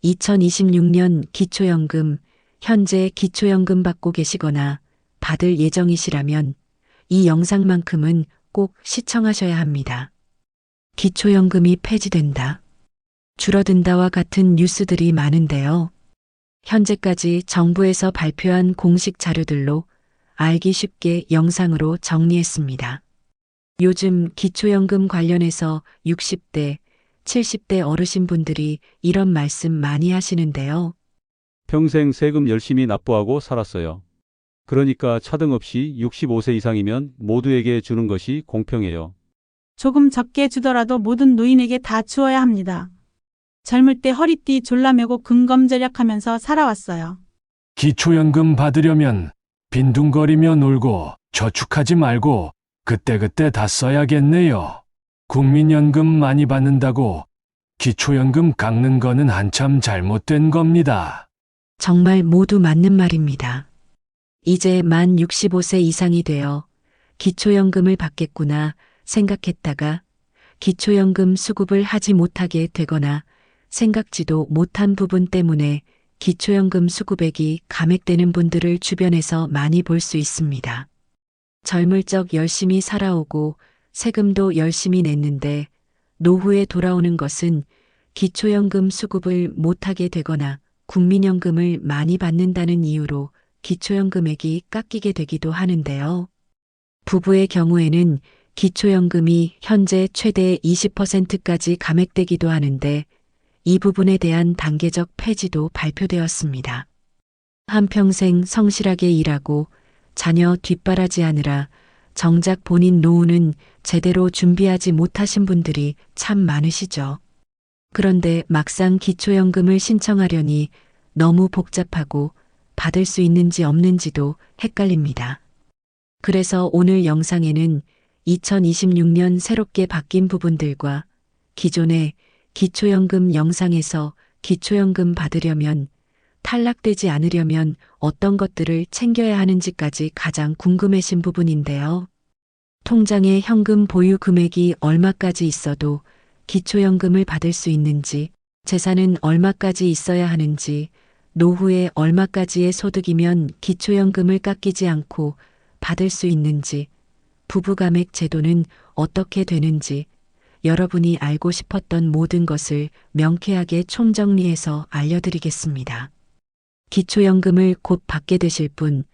2026년 기초연금, 현재 기초연금 받고 계시거나 받을 예정이시라면 이 영상만큼은 꼭 시청하셔야 합니다. 기초연금이 폐지된다, 줄어든다와 같은 뉴스들이 많은데요. 현재까지 정부에서 발표한 공식 자료들로 알기 쉽게 영상으로 정리했습니다. 요즘 기초연금 관련해서 60대, 70대 어르신분들이 이런 말씀 많이 하시는데요. 평생 세금 열심히 납부하고 살았어요. 그러니까 차등 없이 65세 이상이면 모두에게 주는 것이 공평해요. 조금 적게 주더라도 모든 노인에게 다 주어야 합니다. 젊을 때 허리띠 졸라매고 근검절약하면서 살아왔어요. 기초연금 받으려면 빈둥거리며 놀고 저축하지 말고 그때그때 다 써야겠네요. 국민연금 많이 받는다고 기초연금 깎는 거는 한참 잘못된 겁니다. 정말 모두 맞는 말입니다. 이제 만 65세 이상이 되어 기초연금을 받겠구나 생각했다가 기초연금 수급을 하지 못하게 되거나 생각지도 못한 부분 때문에 기초연금 수급액이 감액되는 분들을 주변에서 많이 볼 수 있습니다. 젊을 적 열심히 살아오고 세금도 열심히 냈는데 노후에 돌아오는 것은 기초연금 수급을 못하게 되거나 국민연금을 많이 받는다는 이유로 기초연금액이 깎이게 되기도 하는데요. 부부의 경우에는 기초연금이 현재 최대 20%까지 감액되기도 하는데 이 부분에 대한 단계적 폐지도 발표되었습니다. 한평생 성실하게 일하고 자녀 뒷바라지하느라 정작 본인 노후는 제대로 준비하지 못하신 분들이 참 많으시죠. 그런데 막상 기초연금을 신청하려니 너무 복잡하고 받을 수 있는지 없는지도 헷갈립니다. 그래서 오늘 영상에는 2026년 새롭게 바뀐 부분들과 기존의 기초연금 영상에서 기초연금 받으려면 탈락되지 않으려면 어떤 것들을 챙겨야 하는지까지 가장 궁금해진 부분인데요. 통장에 현금 보유 금액이 얼마까지 있어도 기초연금을 받을 수 있는지, 재산은 얼마까지 있어야 하는지, 노후에 얼마까지의 소득이면 기초연금을 깎이지 않고 받을 수 있는지, 부부감액 제도는 어떻게 되는지, 여러분이 알고 싶었던 모든 것을 명쾌하게 총정리해서 알려드리겠습니다. 기초연금을 곧 받게 되실 분,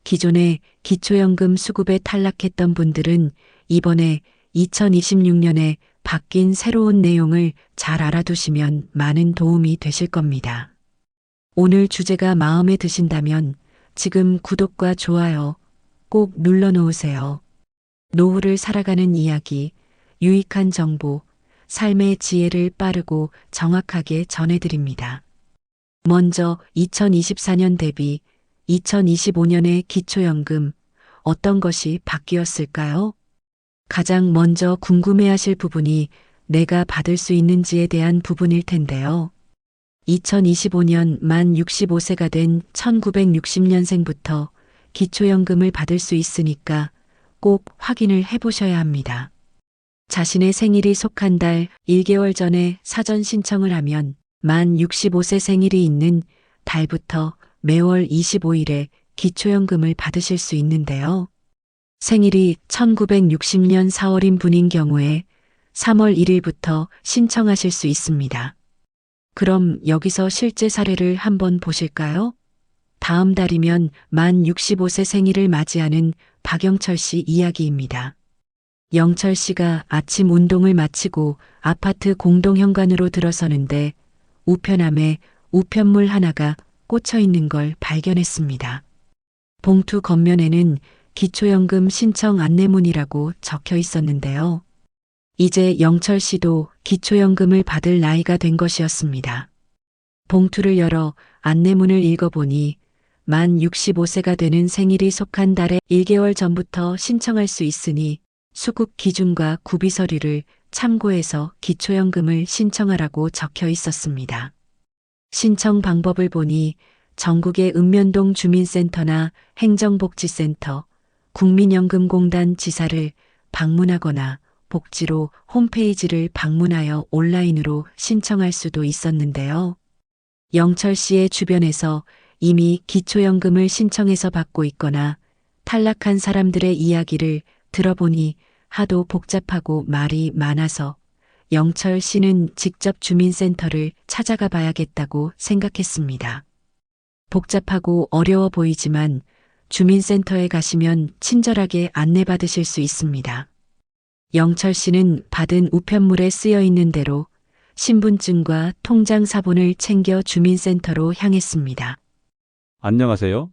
기존에 기초연금 수급에 탈락했던 분들은 이번에 2026년에 바뀐 새로운 내용을 잘 알아두시면 많은 도움이 되실 겁니다. 오늘 주제가 마음에 드신다면 지금 구독과 좋아요 꼭 눌러놓으세요. 노후를 살아가는 이야기, 유익한 정보, 삶의 지혜를 빠르고 정확하게 전해드립니다. 먼저 2024년 대비 2025년의 기초연금, 어떤 것이 바뀌었을까요? 가장 먼저 궁금해하실 부분이 내가 받을 수 있는지에 대한 부분일 텐데요. 2025년 만 65세가 된 1960년생부터 기초연금을 받을 수 있으니까 꼭 확인을 해보셔야 합니다. 자신의 생일이 속한 달 1개월 전에 사전 신청을 하면 만 65세 생일이 있는 달부터 매월 25일에 기초연금을 받으실 수 있는데요. 생일이 1960년 4월인 분인 경우에 3월 1일부터 신청하실 수 있습니다. 그럼 여기서 실제 사례를 한번 보실까요? 다음 달이면 만 65세 생일을 맞이하는 박영철 씨 이야기입니다. 영철 씨가 아침 운동을 마치고 아파트 공동현관으로 들어서는데 우편함에 우편물 하나가 꽂혀 있는 걸 발견했습니다. 봉투 겉면에는 기초연금 신청 안내문이라고 적혀 있었는데요. 이제 영철 씨도 기초연금을 받을 나이가 된 것이었습니다. 봉투를 열어 안내문을 읽어보니 만 65세가 되는 생일이 속한 달에 1개월 전부터 신청할 수 있으니 수급 기준과 구비 서류를 참고해서 기초연금을 신청하라고 적혀 있었습니다. 신청 방법을 보니 전국의 읍면동 주민센터나 행정복지센터, 국민연금공단 지사를 방문하거나 복지로 홈페이지를 방문하여 온라인으로 신청할 수도 있었는데요. 영철 씨의 주변에서 이미 기초연금을 신청해서 받고 있거나 탈락한 사람들의 이야기를 들어보니 하도 복잡하고 말이 많아서 영철 씨는 직접 주민센터를 찾아가 봐야겠다고 생각했습니다. 복잡하고 어려워 보이지만 주민센터에 가시면 친절하게 안내받으실 수 있습니다. 영철 씨는 받은 우편물에 쓰여 있는 대로 신분증과 통장 사본을 챙겨 주민센터로 향했습니다. 안녕하세요.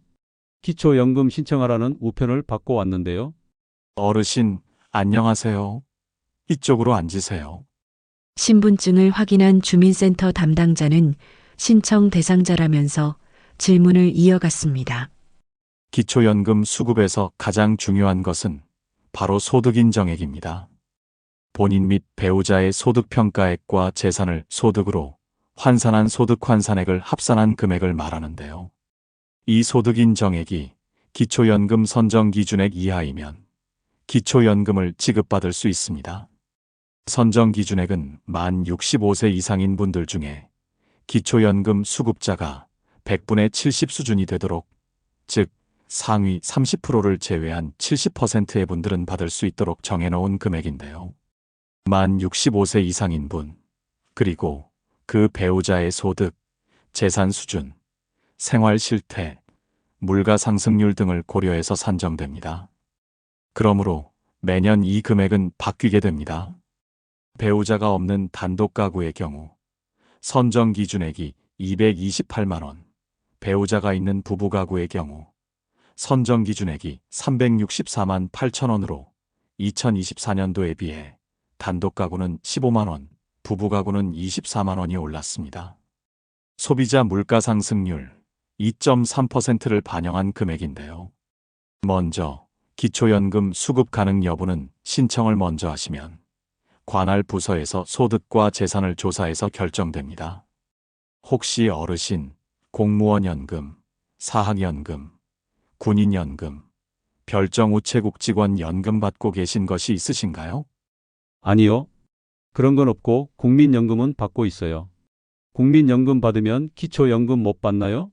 기초연금 신청하라는 우편을 받고 왔는데요. 어르신, 안녕하세요. 이쪽으로 앉으세요. 신분증을 확인한 주민센터 담당자는 신청 대상자라면서 질문을 이어갔습니다. 기초연금 수급에서 가장 중요한 것은 바로 소득 인정액입니다. 본인 및 배우자의 소득 평가액과 재산을 소득으로 환산한 소득 환산액을 합산한 금액을 말하는데요. 이 소득 인정액이 기초연금 선정 기준액 이하이면 기초연금을 지급받을 수 있습니다. 선정 기준액은 만 65세 이상인 분들 중에 기초연금 수급자가 100분의 70 수준이 되도록, 즉 상위 30%를 제외한 70%의 분들은 받을 수 있도록 정해놓은 금액인데요. 만 65세 이상인 분, 그리고 그 배우자의 소득, 재산 수준, 생활 실태, 물가 상승률 등을 고려해서 산정됩니다. 그러므로 매년 이 금액은 바뀌게 됩니다. 배우자가 없는 단독 가구의 경우 선정 기준액이 228만 원, 배우자가 있는 부부 가구의 경우 선정 기준액이 364만 8천 원으로 2024년도에 비해 단독 가구는 15만 원, 부부 가구는 24만 원이 올랐습니다. 소비자 물가 상승률 2.3%를 반영한 금액인데요. 먼저 기초연금 수급 가능 여부는 신청을 먼저 하시면 관할 부서에서 소득과 재산을 조사해서 결정됩니다. 혹시 어르신, 공무원연금, 사학연금, 군인연금, 별정우체국 직원 연금 받고 계신 것이 있으신가요? 아니요. 그런 건 없고 국민연금은 받고 있어요. 국민연금 받으면 기초연금 못 받나요?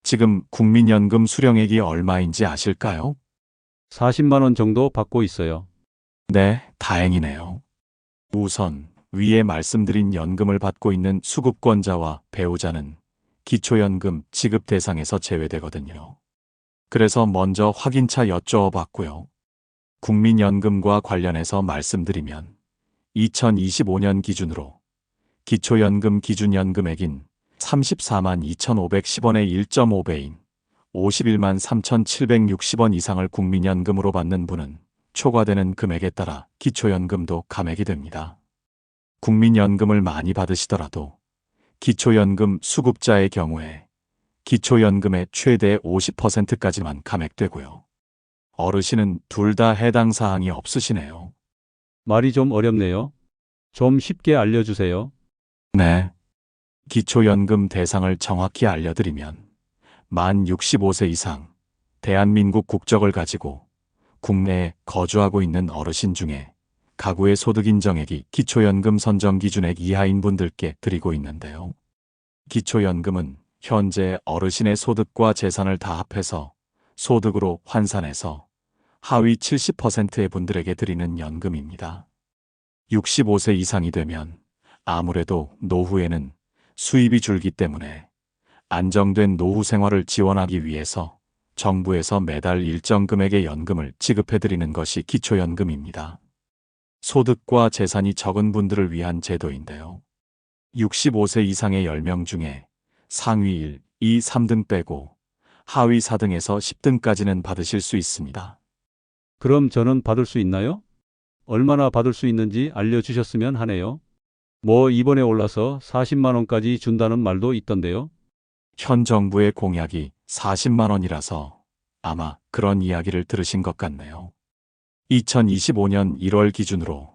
지금 국민연금 수령액이 얼마인지 아실까요? 40만 원 정도 받고 있어요. 네, 다행이네요. 우선 위에 말씀드린 연금을 받고 있는 수급권자와 배우자는 기초연금 지급 대상에서 제외되거든요. 그래서 먼저 확인차 여쭤봤고요. 국민연금과 관련해서 말씀드리면 2025년 기준으로 기초연금 기준연금액인 34만 2,510원의 1.5배인 51만 3,760원 이상을 국민연금으로 받는 분은 초과되는 금액에 따라 기초연금도 감액이 됩니다. 국민연금을 많이 받으시더라도 기초연금 수급자의 경우에 기초연금의 최대 50%까지만 감액되고요. 어르신은 둘 다 해당 사항이 없으시네요. 말이 좀 어렵네요. 좀 쉽게 알려주세요. 네. 기초연금 대상을 정확히 알려드리면 만 65세 이상 대한민국 국적을 가지고 국내에 거주하고 있는 어르신 중에 가구의 소득 인정액이 기초연금 선정 기준액 이하인 분들께 드리고 있는데요. 기초연금은 현재 어르신의 소득과 재산을 다 합해서 소득으로 환산해서 하위 70%의 분들에게 드리는 연금입니다. 65세 이상이 되면 아무래도 노후에는 수입이 줄기 때문에 안정된 노후 생활을 지원하기 위해서 정부에서 매달 일정 금액의 연금을 지급해드리는 것이 기초연금입니다. 소득과 재산이 적은 분들을 위한 제도인데요. 65세 이상의 10명 중에 상위 1, 2, 3등 빼고 하위 4등에서 10등까지는 받으실 수 있습니다. 그럼 저는 받을 수 있나요? 얼마나 받을 수 있는지 알려주셨으면 하네요. 뭐 이번에 올라서 40만 원까지 준다는 말도 있던데요. 현 정부의 공약이 40만 원이라서 아마 그런 이야기를 들으신 것 같네요. 2025년 1월 기준으로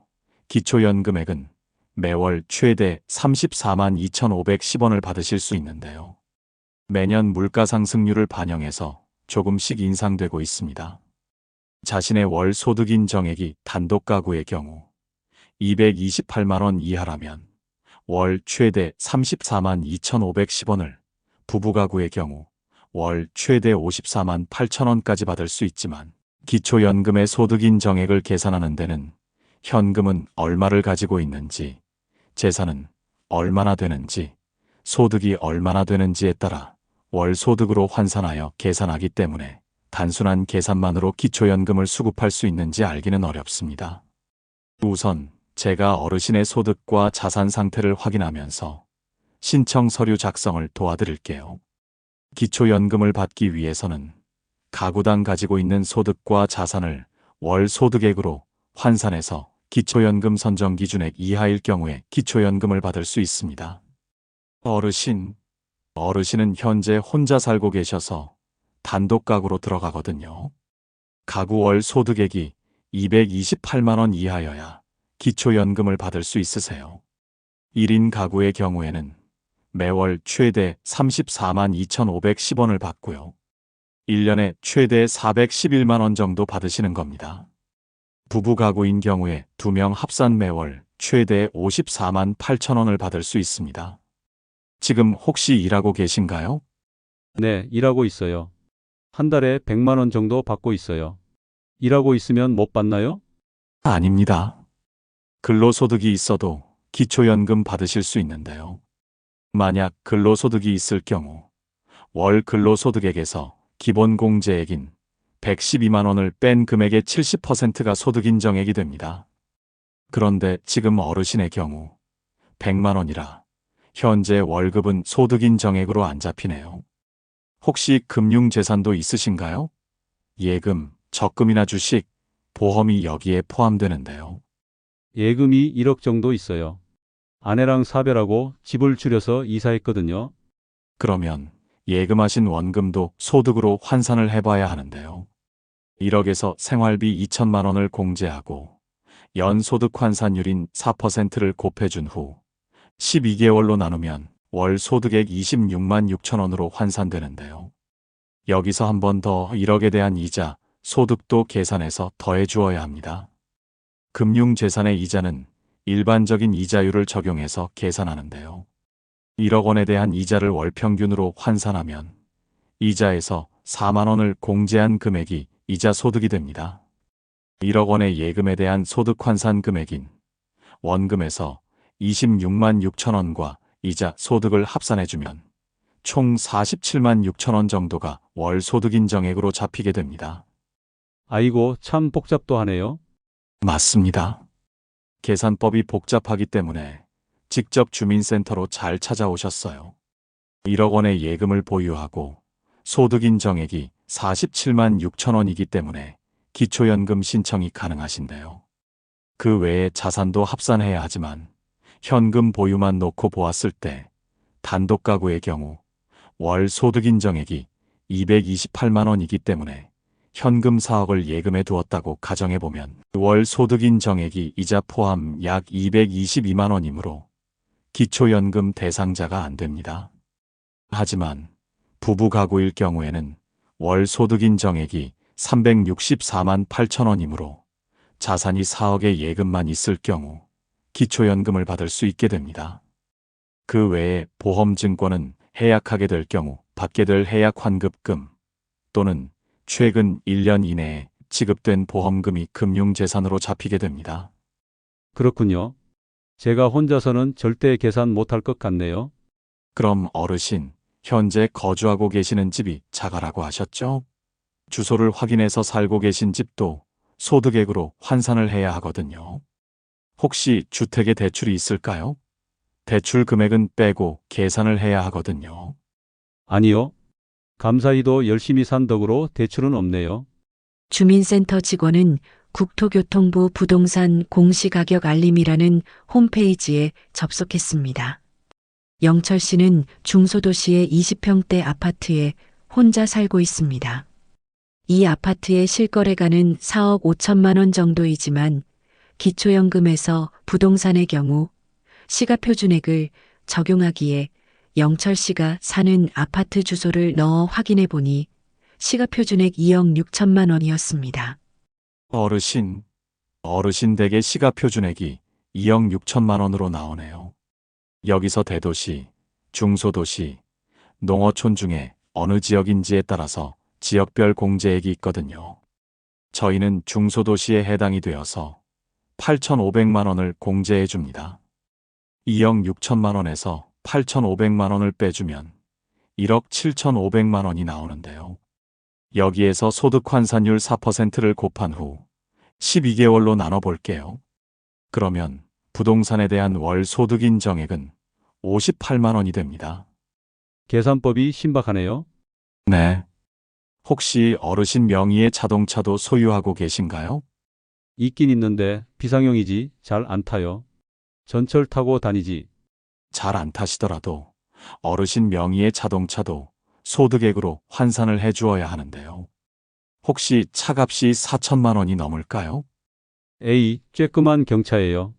기초연금액은 매월 최대 34만 2,510원을 받으실 수 있는데요. 매년 물가 상승률을 반영해서 조금씩 인상되고 있습니다. 자신의 월 소득 인정액이 단독 가구의 경우 228만 원 이하라면 월 최대 34만 2,510원을 부부 가구의 경우 월 최대 54만 8천 원까지 받을 수 있지만 기초연금의 소득인 정액을 계산하는 데는 현금은 얼마를 가지고 있는지, 재산은 얼마나 되는지, 소득이 얼마나 되는지에 따라 월 소득으로 환산하여 계산하기 때문에 단순한 계산만으로 기초연금을 수급할 수 있는지 알기는 어렵습니다. 우선 제가 어르신의 소득과 자산 상태를 확인하면서 신청 서류 작성을 도와드릴게요. 기초연금을 받기 위해서는 가구당 가지고 있는 소득과 자산을 월 소득액으로 환산해서 기초연금 선정 기준액 이하일 경우에 기초연금을 받을 수 있습니다. 어르신은 현재 혼자 살고 계셔서 단독 가구로 들어가거든요. 가구 월 소득액이 228만 원 이하여야 기초연금을 받을 수 있으세요. 1인 가구의 경우에는 매월 최대 34만 2,510원을 받고요. 1년에 최대 411만 원 정도 받으시는 겁니다. 부부 가구인 경우에 2명 합산 매월 최대 54만 8천 원을 받을 수 있습니다. 지금 혹시 일하고 계신가요? 네, 일하고 있어요. 한 달에 100만 원 정도 받고 있어요. 일하고 있으면 못 받나요? 아닙니다. 근로소득이 있어도 기초연금 받으실 수 있는데요. 만약 근로소득이 있을 경우 월 근로소득액에서 기본공제액인 112만 원을 뺀 금액의 70%가 소득인정액이 됩니다. 그런데 지금 어르신의 경우 100만 원이라 현재 월급은 소득인정액으로 안 잡히네요. 혹시 금융재산도 있으신가요? 예금, 적금이나 주식, 보험이 여기에 포함되는데요. 예금이 1억 정도 있어요. 아내랑 사별하고 집을 줄여서 이사했거든요. 그러면 예금하신 원금도 소득으로 환산을 해봐야 하는데요. 1억에서 생활비 2천만 원을 공제하고 연소득 환산율인 4%를 곱해준 후 12개월로 나누면 월 소득액 26만 6천 원으로 환산되는데요. 여기서 한 번 더 1억에 대한 이자, 소득도 계산해서 더해 주어야 합니다. 금융재산의 이자는 일반적인 이자율을 적용해서 계산하는데요. 1억 원에 대한 이자를 월 평균으로 환산하면 이자에서 4만 원을 공제한 금액이 이자 소득이 됩니다. 1억 원의 예금에 대한 소득 환산 금액인 원금에서 26만 6천 원과 이자 소득을 합산해주면 총 47만 6천 원 정도가 월 소득인정액으로 잡히게 됩니다. 아이고, 참 복잡도 하네요. 맞습니다. 계산법이 복잡하기 때문에 직접 주민센터로 잘 찾아오셨어요. 1억 원의 예금을 보유하고 소득인정액이 47만 6천 원이기 때문에 기초연금 신청이 가능하신데요. 그 외에 자산도 합산해야 하지만 현금 보유만 놓고 보았을 때 단독 가구의 경우 월 소득인정액이 228만 원이기 때문에 현금 4억을 예금에 두었다고 가정해보면 월 소득인정액이 이자 포함 약 222만 원이므로 기초연금 대상자가 안 됩니다. 하지만 부부 가구일 경우에는 월 소득인정액이 364만 8천 원이므로 자산이 4억의 예금만 있을 경우 기초연금을 받을 수 있게 됩니다. 그 외에 보험증권은 해약하게 될 경우 받게 될 해약환급금 또는 최근 1년 이내에 지급된 보험금이 금융재산으로 잡히게 됩니다. 그렇군요. 제가 혼자서는 절대 계산 못할 것 같네요. 그럼 어르신, 현재 거주하고 계시는 집이 자가라고 하셨죠? 주소를 확인해서 살고 계신 집도 소득액으로 환산을 해야 하거든요. 혹시 주택에 대출이 있을까요? 대출 금액은 빼고 계산을 해야 하거든요. 아니요. 감사히도 열심히 산 덕으로 대출은 없네요. 주민센터 직원은 국토교통부 부동산 공시가격 알림이라는 홈페이지에 접속했습니다. 영철 씨는 중소도시의 20평대 아파트에 혼자 살고 있습니다. 이 아파트의 실거래가는 4억 5천만 원 정도이지만 기초연금에서 부동산의 경우 시가표준액을 적용하기에 영철 씨가 사는 아파트 주소를 넣어 확인해 보니 시가표준액 2억 6천만 원이었습니다. 어르신 댁의 시가표준액이 2억 6천만 원으로 나오네요. 여기서 대도시, 중소도시, 농어촌 중에 어느 지역인지에 따라서 지역별 공제액이 있거든요. 저희는 중소도시에 해당이 되어서 8,500만 원을 공제해 줍니다. 2억 6천만 원에서 8,500만 원을 빼주면 1억 7,500만 원이 나오는데요. 여기에서 소득 환산율 4%를 곱한 후 12개월로 나눠볼게요. 그러면 부동산에 대한 월 소득 인정액은 58만 원이 됩니다. 계산법이 신박하네요. 네. 혹시 어르신 명의의 자동차도 소유하고 계신가요? 있긴 있는데 비상용이지 잘 안 타요. 전철 타고 다니지. 잘 안 타시더라도 어르신 명의의 자동차도 소득액으로 환산을 해주어야 하는데요. 혹시 차값이 4천만 원이 넘을까요? 에이, 쬐끄만 경차예요.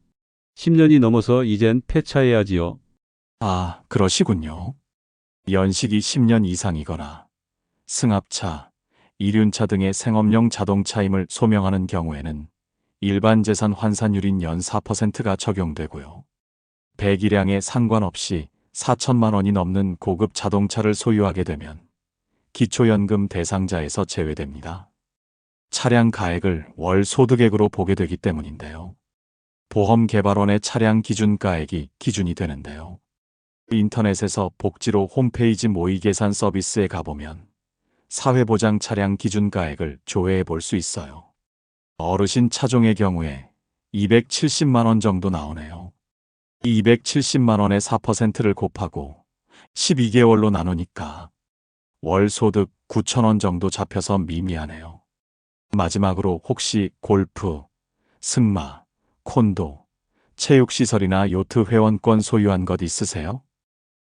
10년이 넘어서 이젠 폐차해야지요. 아, 그러시군요. 연식이 10년 이상이거나 승합차, 이륜차 등의 생업용 자동차임을 소명하는 경우에는 일반 재산 환산율인 연 4%가 적용되고요. 배기량에 상관없이 4천만 원이 넘는 고급 자동차를 소유하게 되면 기초연금 대상자에서 제외됩니다. 차량 가액을 월 소득액으로 보게 되기 때문인데요. 보험개발원의 차량 기준가액이 기준이 되는데요. 인터넷에서 복지로 홈페이지 모의계산 서비스에 가보면 사회보장 차량 기준가액을 조회해 볼 수 있어요. 어르신 차종의 경우에 270만 원 정도 나오네요. 270만 원에 4%를 곱하고 12개월로 나누니까 월 소득 9천 원 정도 잡혀서 미미하네요. 마지막으로 혹시 골프, 승마, 콘도, 체육시설이나 요트 회원권 소유한 것 있으세요?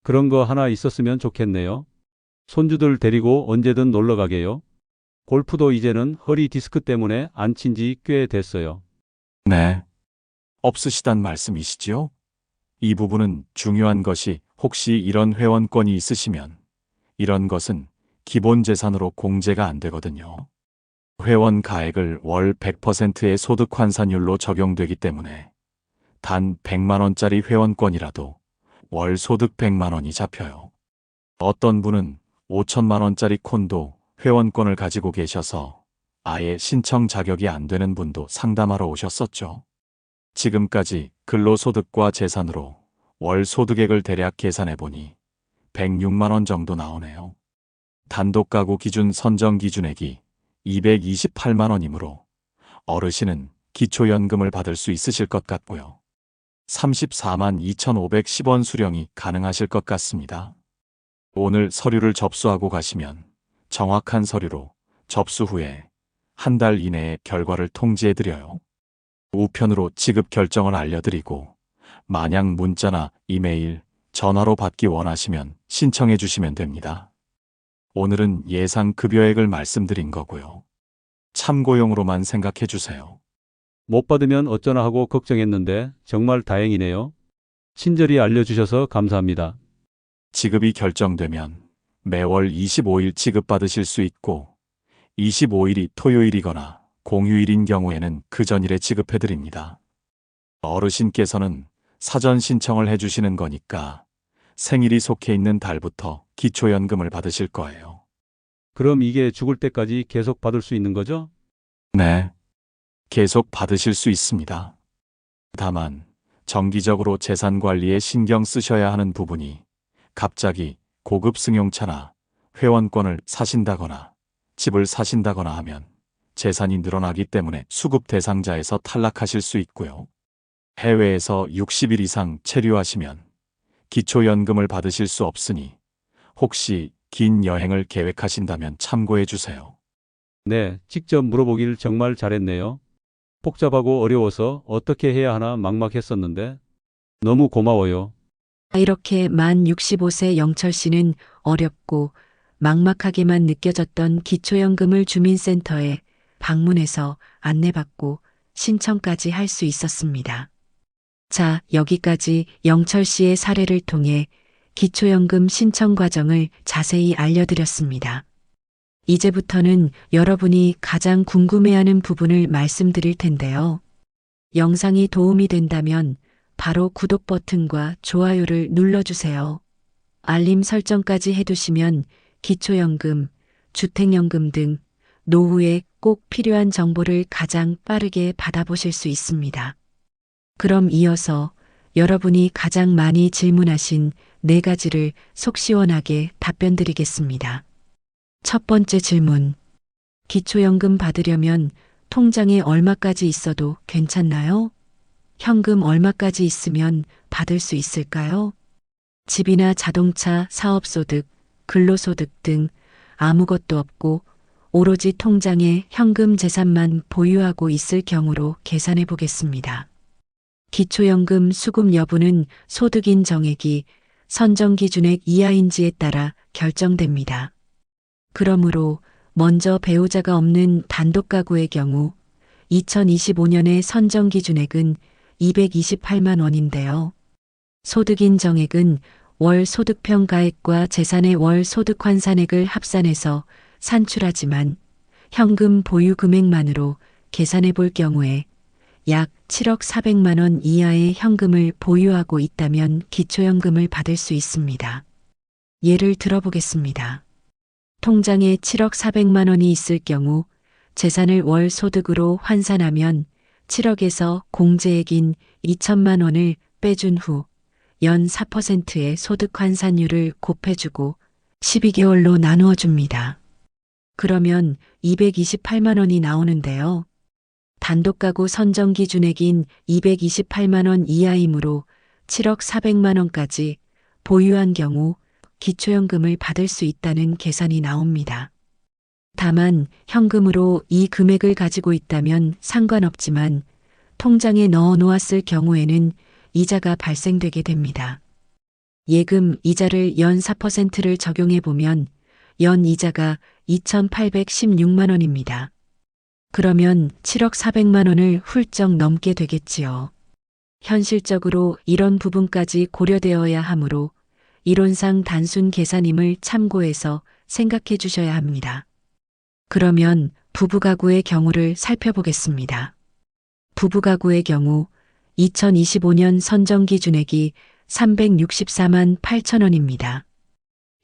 그런 거 하나 있었으면 좋겠네요. 손주들 데리고 언제든 놀러 가게요. 골프도 이제는 허리 디스크 때문에 안 친 지 꽤 됐어요. 네. 없으시단 말씀이시지요? 이 부분은 중요한 것이 혹시 이런 회원권이 있으시면 이런 것은 기본 재산으로 공제가 안 되거든요. 회원 가액을 월 100%의 소득 환산율로 적용되기 때문에 단 100만 원짜리 회원권이라도 월 소득 100만 원이 잡혀요. 어떤 분은 5천만 원짜리 콘도 회원권을 가지고 계셔서 아예 신청 자격이 안 되는 분도 상담하러 오셨었죠. 지금까지 근로소득과 재산으로 월 소득액을 대략 계산해 보니 106만 원 정도 나오네요. 단독가구 기준 선정 기준액이 228만 원이므로 어르신은 기초연금을 받을 수 있으실 것 같고요. 34만 2,510원 수령이 가능하실 것 같습니다. 오늘 서류를 접수하고 가시면 정확한 서류로 접수 후에 한 달 이내에 결과를 통지해드려요. 우편으로 지급 결정을 알려드리고 만약 문자나 이메일, 전화로 받기 원하시면 신청해 주시면 됩니다. 오늘은 예상 급여액을 말씀드린 거고요. 참고용으로만 생각해 주세요. 못 받으면 어쩌나 하고 걱정했는데 정말 다행이네요. 친절히 알려주셔서 감사합니다. 지급이 결정되면 매월 25일 지급받으실 수 있고 25일이 토요일이거나 공휴일인 경우에는 그 전일에 지급해드립니다. 어르신께서는 사전 신청을 해주시는 거니까 생일이 속해 있는 달부터 기초연금을 받으실 거예요. 그럼 이게 죽을 때까지 계속 받을 수 있는 거죠? 네, 계속 받으실 수 있습니다. 다만 정기적으로 재산 관리에 신경 쓰셔야 하는 부분이 갑자기 고급 승용차나 회원권을 사신다거나 집을 사신다거나 하면 재산이 늘어나기 때문에 수급 대상자에서 탈락하실 수 있고요. 해외에서 60일 이상 체류하시면 기초연금을 받으실 수 없으니 혹시 긴 여행을 계획하신다면 참고해 주세요. 네, 직접 물어보길 정말 잘했네요. 복잡하고 어려워서 어떻게 해야 하나 막막했었는데 너무 고마워요. 이렇게 만 65세 영철 씨는 어렵고 막막하게만 느껴졌던 기초연금을 주민센터에 방문해서 안내받고 신청까지 할 수 있었습니다. 자, 여기까지 영철 씨의 사례를 통해 기초연금 신청 과정을 자세히 알려드렸습니다. 이제부터는 여러분이 가장 궁금해하는 부분을 말씀드릴 텐데요. 영상이 도움이 된다면 바로 구독 버튼과 좋아요를 눌러주세요. 알림 설정까지 해두시면 기초연금, 주택연금 등 노후에 꼭 필요한 정보를 가장 빠르게 받아보실 수 있습니다. 그럼 이어서 여러분이 가장 많이 질문하신 4가지를 속 시원하게 답변 드리겠습니다. 첫 번째 질문. 기초연금 받으려면 통장에 얼마까지 있어도 괜찮나요? 현금 얼마까지 있으면 받을 수 있을까요? 집이나 자동차, 사업소득, 근로소득 등 아무것도 없고 오로지 통장에 현금 재산만 보유하고 있을 경우로 계산해 보겠습니다. 기초연금 수급 여부는 소득인 정액이 선정기준액 이하인지에 따라 결정됩니다. 그러므로 먼저 배우자가 없는 단독가구의 경우 2025년의 선정기준액은 228만 원인데요. 소득인 정액은 월 소득평 가액과 재산의 월 소득 환산액을 합산해서 산출하지만 현금 보유 금액만으로 계산해 볼 경우에 약 7억 400만 원 이하의 현금을 보유하고 있다면 기초연금을 받을 수 있습니다. 예를 들어보겠습니다. 통장에 7억 400만 원이 있을 경우 재산을 월 소득으로 환산하면 7억에서 공제액인 2천만 원을 빼준 후 연 4%의 소득 환산율을 곱해주고 12개월로 나누어 줍니다. 그러면 228만 원이 나오는데요. 단독가구 선정기준액인 228만 원 이하이므로 7억 400만 원까지 보유한 경우 기초연금을 받을 수 있다는 계산이 나옵니다. 다만 현금으로 이 금액을 가지고 있다면 상관없지만 통장에 넣어 놓았을 경우에는 이자가 발생되게 됩니다. 예금 이자를 연 4%를 적용해 보면 연 이자가 2,816만 원입니다. 그러면 7억 400만 원을 훌쩍 넘게 되겠지요. 현실적으로 이런 부분까지 고려되어야 하므로 이론상 단순 계산임을 참고해서 생각해 주셔야 합니다. 그러면 부부가구의 경우를 살펴보겠습니다. 부부가구의 경우 2025년 선정기준액이 364만 8천 원입니다.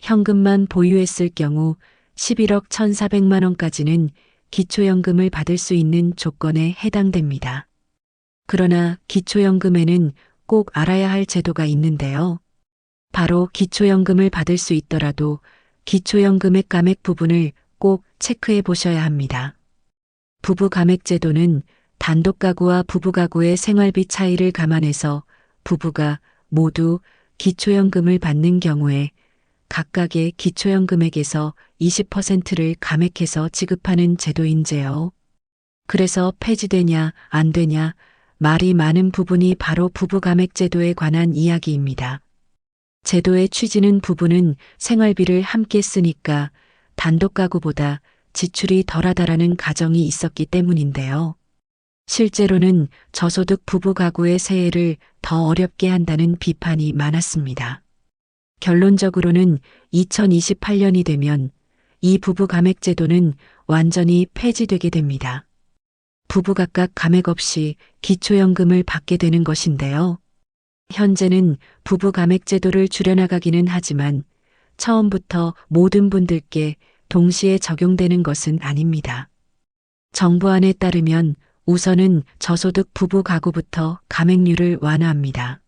현금만 보유했을 경우 11억 1,400만 원까지는 기초연금을 받을 수 있는 조건에 해당됩니다. 그러나 기초연금에는 꼭 알아야 할 제도가 있는데요. 바로 기초연금을 받을 수 있더라도 기초연금액 감액 부분을 꼭 체크해 보셔야 합니다. 부부감액제도는 단독가구와 부부가구의 생활비 차이를 감안해서 부부가 모두 기초연금을 받는 경우에 각각의 기초연금액에서 20%를 감액해서 지급하는 제도인데요. 그래서 폐지되냐 안 되냐 말이 많은 부분이 바로 부부감액제도에 관한 이야기입니다. 제도의 취지는 부부는 생활비를 함께 쓰니까 단독가구보다 지출이 덜하다라는 가정이 있었기 때문인데요. 실제로는 저소득 부부가구의 세해를 더 어렵게 한다는 비판이 많았습니다. 결론적으로는 2028년이 되면 이 부부감액제도는 완전히 폐지되게 됩니다. 부부 각각 감액 없이 기초연금을 받게 되는 것인데요. 현재는 부부감액제도를 줄여나가기는 하지만 처음부터 모든 분들께 동시에 적용되는 것은 아닙니다. 정부안에 따르면 우선은 저소득 부부 가구부터 감액률을 완화합니다.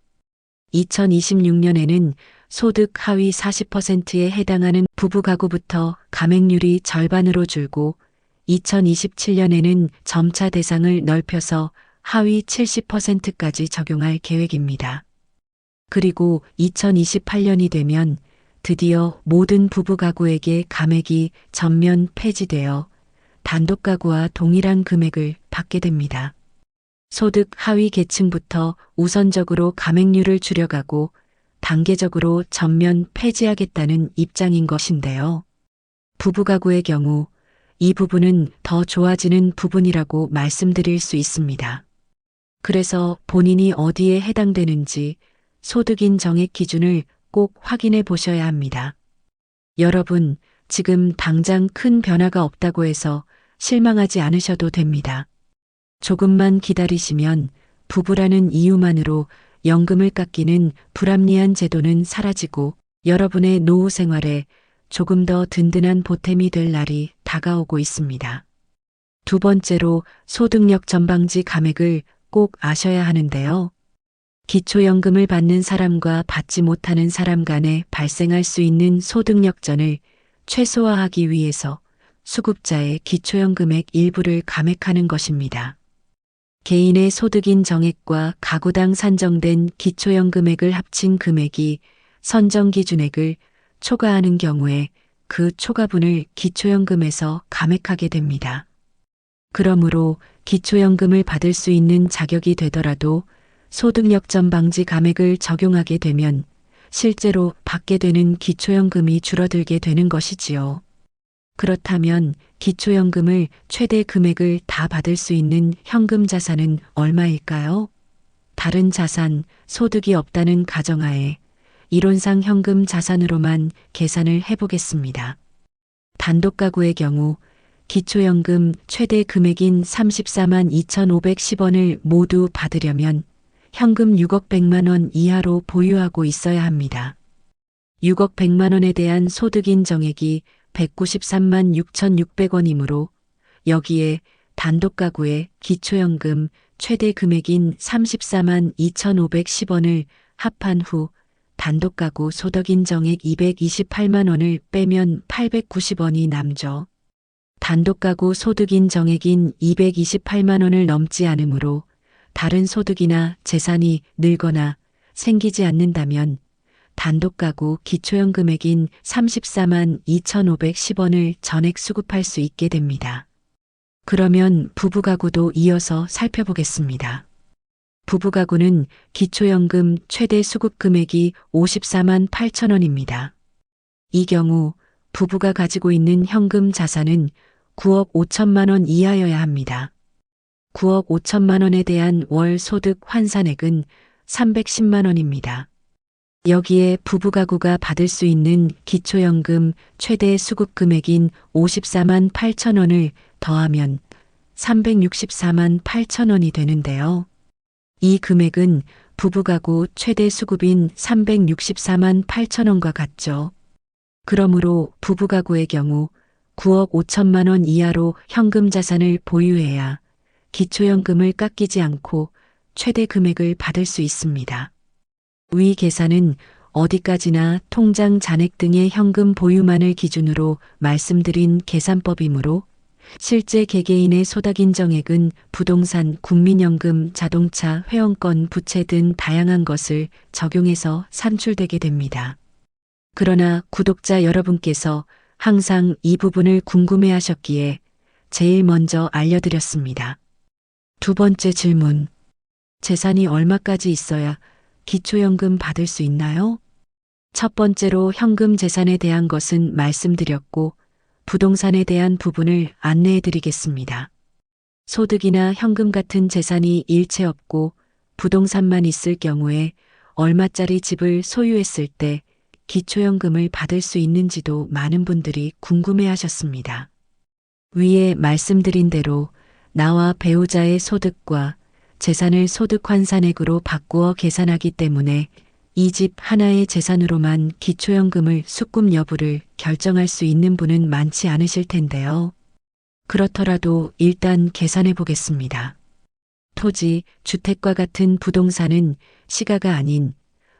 2026년에는 소득 하위 40%에 해당하는 부부 가구부터 감액률이 절반으로 줄고 2027년에는 점차 대상을 넓혀서 하위 70%까지 적용할 계획입니다. 그리고 2028년이 되면 드디어 모든 부부 가구에게 감액이 전면 폐지되어 단독가구와 동일한 금액을 받게 됩니다. 소득 하위 계층부터 우선적으로 감액률을 줄여가고 단계적으로 전면 폐지하겠다는 입장인 것인데요. 부부가구의 경우 이 부분은 더 좋아지는 부분이라고 말씀드릴 수 있습니다. 그래서 본인이 어디에 해당되는지 소득인 정액 기준을 꼭 확인해 보셔야 합니다. 여러분, 지금 당장 큰 변화가 없다고 해서 실망하지 않으셔도 됩니다. 조금만 기다리시면 부부라는 이유만으로 연금을 깎이는 불합리한 제도는 사라지고 여러분의 노후 생활에 조금 더 든든한 보탬이 될 날이 다가오고 있습니다. 두 번째로 소득력 전방지 감액을 꼭 아셔야 하는데요. 기초연금을 받는 사람과 받지 못하는 사람 간에 발생할 수 있는 소득력전을 최소화하기 위해서 수급자의 기초연금액 일부를 감액하는 것입니다. 개인의 소득인 정액과 가구당 산정된 기초연금액을 합친 금액이 선정기준액을 초과하는 경우에 그 초과분을 기초연금에서 감액하게 됩니다. 그러므로 기초연금을 받을 수 있는 자격이 되더라도 소득력전 방지 감액을 적용하게 되면 실제로 받게 되는 기초연금이 줄어들게 되는 것이지요. 그렇다면 기초연금을 최대 금액을 다 받을 수 있는 현금 자산은 얼마일까요? 다른 자산, 소득이 없다는 가정하에 이론상 현금 자산으로만 계산을 해보겠습니다. 단독 가구의 경우 기초연금 최대 금액인 34만 2,510원을 모두 받으려면 현금 6억 100만 원 이하로 보유하고 있어야 합니다. 6억 100만 원에 대한 소득인 정액이 193만 6,600원이므로 여기에 단독 가구의 기초연금 최대 금액인 34만 2,510원을 합한 후 단독 가구 소득인 정액 228만 원을 빼면 890원이 남죠. 단독 가구 소득인 정액인 228만 원을 넘지 않으므로 다른 소득이나 재산이 늘거나 생기지 않는다면 단독 가구 기초연금액인 34만 2,510원을 전액 수급할 수 있게 됩니다. 그러면 부부가구도 이어서 살펴보겠습니다. 부부가구는 기초연금 최대 수급 금액이 54만 8천 원입니다. 이 경우 부부가 가지고 있는 현금 자산은 9억 5천만 원 이하여야 합니다. 9억 5천만 원에 대한 월 소득 환산액은 310만 원입니다. 여기에 부부가구가 받을 수 있는 기초연금 최대 수급 금액인 54만 8천 원을 더하면 364만 8천 원이 되는데요. 이 금액은 부부가구 최대 수급인 364만 8천 원과 같죠. 그러므로 부부가구의 경우 9억 5천만 원 이하로 현금 자산을 보유해야 기초연금을 깎이지 않고 최대 금액을 받을 수 있습니다. 위 계산은 어디까지나 통장 잔액 등의 현금 보유만을 기준으로 말씀드린 계산법이므로 실제 개개인의 소득인 정액은 부동산, 국민연금, 자동차, 회원권, 부채 등 다양한 것을 적용해서 산출되게 됩니다. 그러나 구독자 여러분께서 항상 이 부분을 궁금해하셨기에 제일 먼저 알려드렸습니다. 두 번째 질문. 재산이 얼마까지 있어야 기초연금 받을 수 있나요? 첫 번째로 현금 재산에 대한 것은 말씀드렸고 부동산에 대한 부분을 안내해 드리겠습니다. 소득이나 현금 같은 재산이 일체 없고 부동산만 있을 경우에 얼마짜리 집을 소유했을 때 기초연금을 받을 수 있는지도 많은 분들이 궁금해 하셨습니다. 위에 말씀드린 대로 나와 배우자의 소득과 재산을 소득환산액으로 바꾸어 계산하기 때문에 이 집 하나의 재산으로만 기초연금을 수급 여부를 결정할 수 있는 분은 많지 않으실 텐데요. 그렇더라도 일단 계산해 보겠습니다. 토지, 주택과 같은 부동산은 시가가 아닌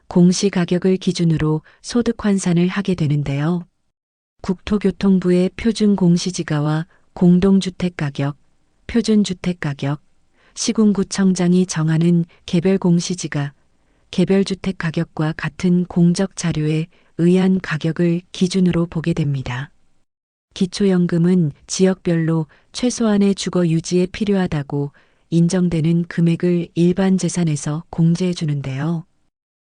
공시가격을 기준으로 소득환산을 하게 되는데요. 국토교통부의 표준공시지가와 공동주택가격, 표준주택가격, 시군구청장이 정하는 개별공시지가, 개별주택가격과 같은 공적 자료에 의한 가격을 기준으로 보게 됩니다. 기초연금은 지역별로 최소한의 주거 유지에 필요하다고 인정되는 금액을 일반 재산에서 공제해 주는데요.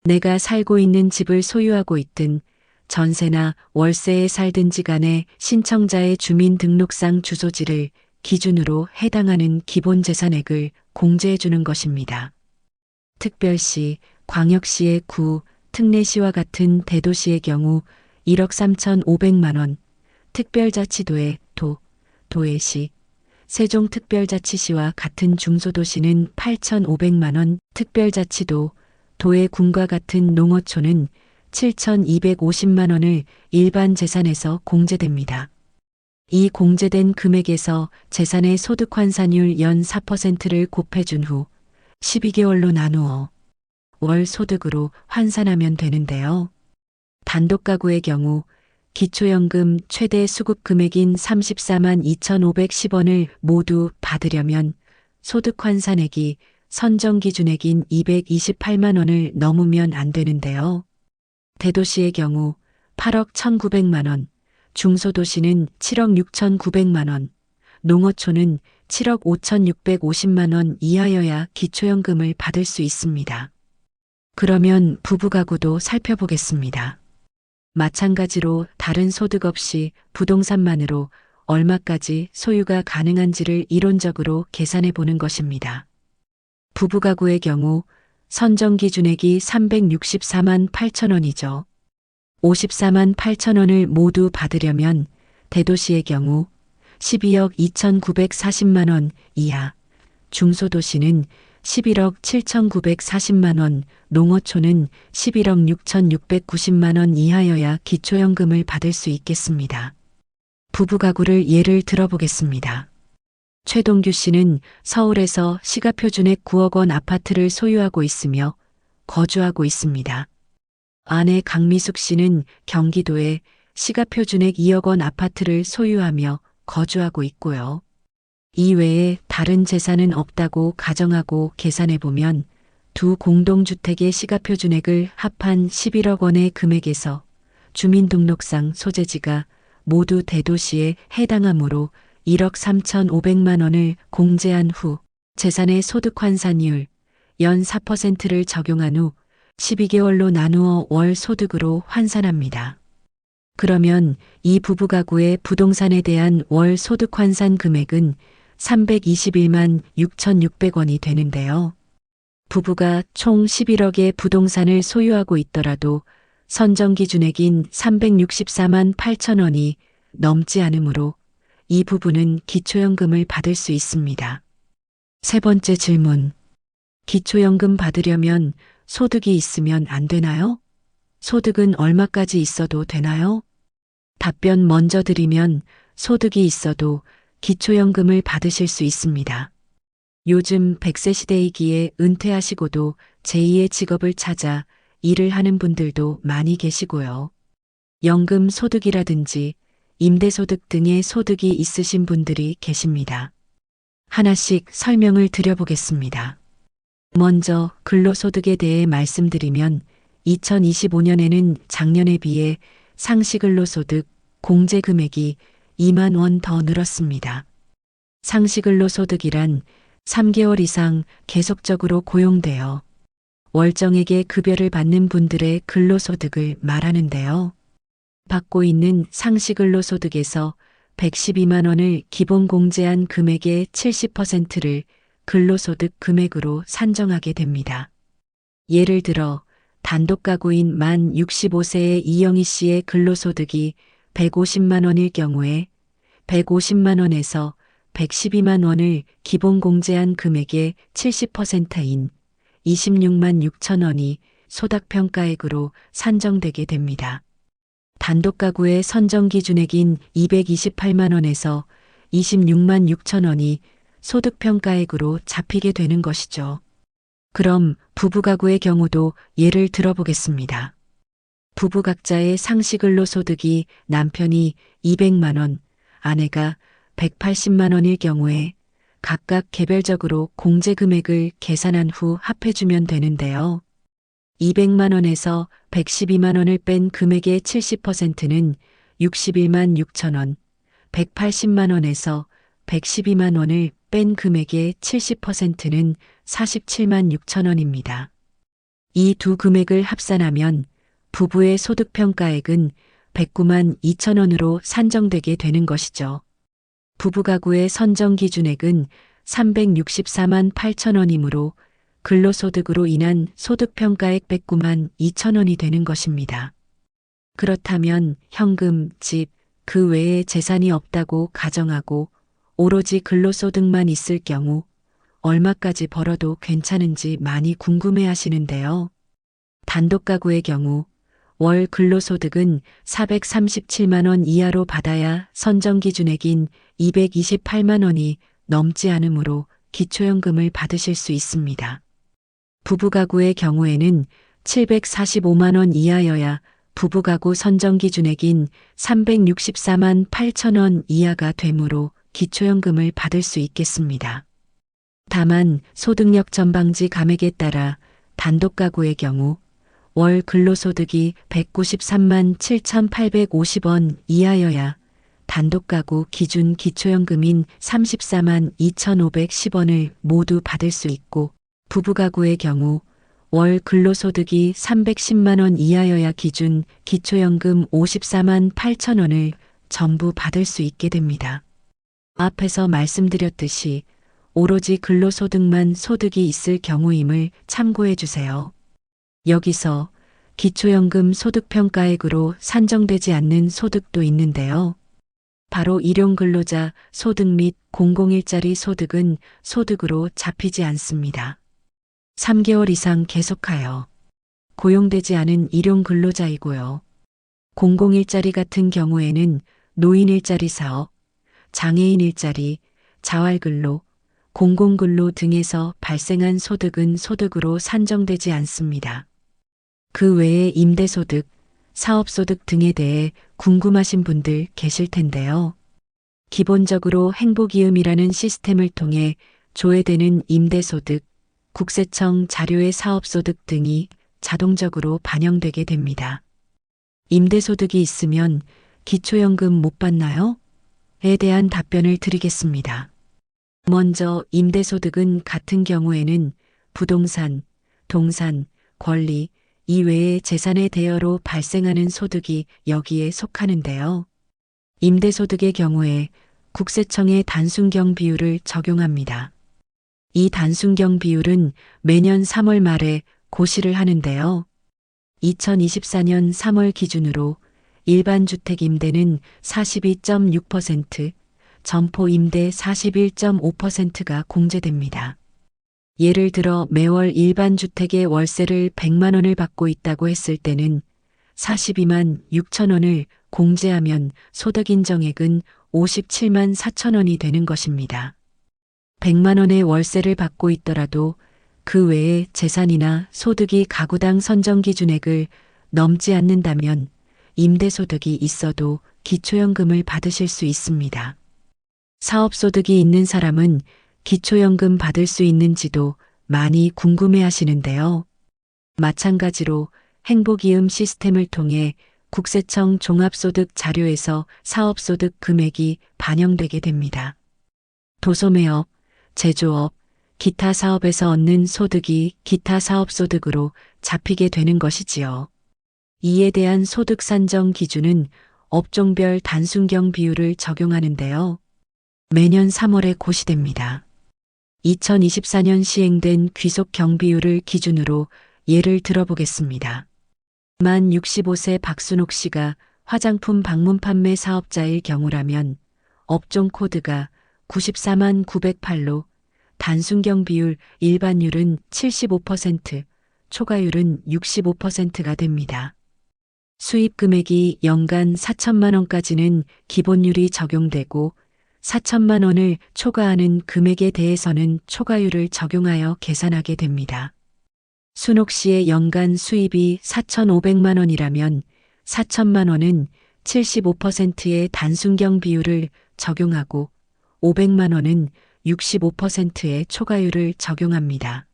내가 살고 있는 집을 소유하고 있든 전세나 월세에 살든지 간에 신청자의 주민등록상 주소지를 기준으로 해당하는 기본재산액을 공제해 주는 것입니다. 특별시, 광역시의 구, 특례시와 같은 대도시의 경우 1억 3,500만 원, 특별자치도의 도, 도의시, 세종특별자치시와 같은 중소도시는 8,500만 원, 특별자치도, 도의 군과 같은 농어촌은 7,250만 원을 일반 재산에서 공제됩니다. 이 공제된 금액에서 재산의 소득 환산율 연 4%를 곱해준 후 12개월로 나누어 월 소득으로 환산하면 되는데요. 단독 가구의 경우 기초연금 최대 수급 금액인 34만 2,510원을 모두 받으려면 소득 환산액이 선정 기준액인 228만 원을 넘으면 안 되는데요. 대도시의 경우 8억 1,900만 원, 중소도시는 7억 6,900만 원, 농어촌은 7억 5,650만 원 이하여야 기초연금을 받을 수 있습니다. 그러면 부부가구도 살펴보겠습니다. 마찬가지로 다른 소득 없이 부동산만으로 얼마까지 소유가 가능한지를 이론적으로 계산해 보는 것입니다. 부부가구의 경우 선정 기준액이 364만 8천 원이죠. 54만 8천 원을 모두 받으려면 대도시의 경우 12억 2,940만 원 이하, 중소도시는 11억 7,940만 원, 농어촌은 11억 6,690만 원 이하여야 기초연금을 받을 수 있겠습니다. 부부가구를 예를 들어보겠습니다. 최동규 씨는 서울에서 시가표준액 9억 원 아파트를 소유하고 있으며 거주하고 있습니다. 아내 강미숙 씨는 경기도에 시가표준액 2억 원 아파트를 소유하며 거주하고 있고요. 이외에 다른 재산은 없다고 가정하고 계산해보면 두 공동주택의 시가표준액을 합한 11억 원의 금액에서 주민등록상 소재지가 모두 대도시에 해당하므로 1억 3,500만 원을 공제한 후 재산의 소득 환산율 연 4%를 적용한 후 12개월로 나누어 월 소득으로 환산합니다. 그러면 이 부부가구의 부동산에 대한 월 소득 환산 금액은 321만 6,600원이 되는데요. 부부가 총 11억의 부동산을 소유하고 있더라도 선정 기준액인 364만 8천 원이 넘지 않으므로 이 부부는 기초연금을 받을 수 있습니다. 세 번째 질문. 기초연금 받으려면 소득이 있으면 안 되나요? 소득은 얼마까지 있어도 되나요? 답변 먼저 드리면 소득이 있어도 기초연금을 받으실 수 있습니다. 요즘 100세 시대이기에 은퇴하시고도 제2의 직업을 찾아 일을 하는 분들도 많이 계시고요. 연금 소득이라든지 임대소득 등의 소득이 있으신 분들이 계십니다. 하나씩 설명을 드려보겠습니다. 먼저 근로소득에 대해 말씀드리면 2025년에는 작년에 비해 상시근로소득 공제금액이 2만 원 더 늘었습니다. 상시근로소득이란 3개월 이상 계속적으로 고용되어 월정액의 급여를 받는 분들의 근로소득을 말하는데요. 받고 있는 상시근로소득에서 112만 원을 기본 공제한 금액의 70%를 근로소득 금액으로 산정하게 됩니다. 예를 들어 단독가구인 만 65세의 이영희 씨의 근로소득이 150만 원일 경우에 150만 원에서 112만 원을 기본 공제한 금액의 70%인 26만 6천 원이 소득평가액으로 산정되게 됩니다. 단독가구의 선정 기준액인 228만 원에서 26만 6천 원이 소득평가액으로 잡히게 되는 것이죠. 그럼 부부가구의 경우도 예를 들어보겠습니다. 부부 각자의 상시근로소득이 남편이 200만 원, 아내가 180만 원일 경우에 각각 개별적으로 공제금액을 계산한 후 합해주면 되는데요. 200만 원에서 112만 원을 뺀 금액의 70%는 61만 6천 원, 180만 원에서 112만 원을 뺀 금액의 70%는 47만 6천 원입니다. 이 두 금액을 합산하면 부부의 소득평가액은 109만 2천 원으로 산정되게 되는 것이죠. 부부가구의 선정 기준액은 364만 8천 원이므로 근로소득으로 인한 소득평가액 109만 2천 원이 되는 것입니다. 그렇다면 현금, 집, 그 외에 재산이 없다고 가정하고 오로지 근로소득만 있을 경우 얼마까지 벌어도 괜찮은지 많이 궁금해 하시는데요. 단독가구의 경우 월 근로소득은 437만 원 이하로 받아야 선정기준액인 228만 원이 넘지 않으므로 기초연금을 받으실 수 있습니다. 부부가구의 경우에는 745만 원 이하여야 부부가구 선정기준액인 364만 8천 원 이하가 되므로 기초연금을 받을 수 있겠습니다. 다만 소득력 전방지 감액에 따라 단독가구의 경우 월 근로소득이 193만 7,850원 이하여야 단독가구 기준 기초연금인 34만 2,510원을 모두 받을 수 있고 부부가구의 경우 월 근로소득이 310만 원 이하여야 기준 기초연금 54만 8천 원을 전부 받을 수 있게 됩니다. 앞에서 말씀드렸듯이 오로지 근로소득만 소득이 있을 경우임을 참고해 주세요. 여기서 기초연금 소득평가액으로 산정되지 않는 소득도 있는데요. 바로 일용근로자 소득 및 공공일자리 소득은 소득으로 잡히지 않습니다. 3개월 이상 계속하여 고용되지 않은 일용근로자이고요. 공공일자리 같은 경우에는 노인일자리 사업, 장애인 일자리, 자활근로, 공공근로 등에서 발생한 소득은 소득으로 산정되지 않습니다. 그 외에 임대소득, 사업소득 등에 대해 궁금하신 분들 계실 텐데요. 기본적으로 행복이음이라는 시스템을 통해 조회되는 임대소득, 국세청 자료의 사업소득 등이 자동적으로 반영되게 됩니다. 임대소득이 있으면 기초연금 못 받나요? 에 대한 답변을 드리겠습니다. 먼저 임대소득은 같은 경우에는 부동산, 동산, 권리, 이외의 재산의 대여로 발생하는 소득이 여기에 속하는데요. 임대소득의 경우에 국세청의 단순경 비율을 적용합니다. 이 단순경 비율은 매년 3월 말에 고시를 하는데요. 2024년 3월 기준으로 일반 주택 임대는 42.6%, 점포 임대 41.5%가 공제됩니다. 예를 들어 매월 일반 주택의 월세를 100만 원을 받고 있다고 했을 때는 42만 6천 원을 공제하면 소득 인정액은 57만 4천 원이 되는 것입니다. 100만 원의 월세를 받고 있더라도 그 외에 재산이나 소득이 가구당 선정기준액을 넘지 않는다면 임대소득이 있어도 기초연금을 받으실 수 있습니다. 사업소득이 있는 사람은 기초연금 받을 수 있는지도 많이 궁금해 하시는데요. 마찬가지로 행복이음 시스템을 통해 국세청 종합소득 자료에서 사업소득 금액이 반영되게 됩니다. 도소매업, 제조업, 기타 사업에서 얻는 소득이 기타 사업소득으로 잡히게 되는 것이지요. 이에 대한 소득 산정 기준은 업종별 단순경 비율을 적용하는데요. 매년 3월에 고시됩니다. 2024년 시행된 귀속 경비율을 기준으로 예를 들어보겠습니다. 만 65세 박순옥 씨가 화장품 방문 판매 사업자일 경우라면 업종 코드가 94만 908로 단순경 비율 일반율은 75%, 초과율은 65%가 됩니다. 수입 금액이 연간 4천만 원까지는 기본율이 적용되고 4천만 원을 초과하는 금액에 대해서는 초과율을 적용하여 계산하게 됩니다. 순옥 씨의 연간 수입이 4,500만 원이라면 4천만 원은 75%의 단순경 비율을 적용하고 500만 원은 65%의 초과율을 적용합니다.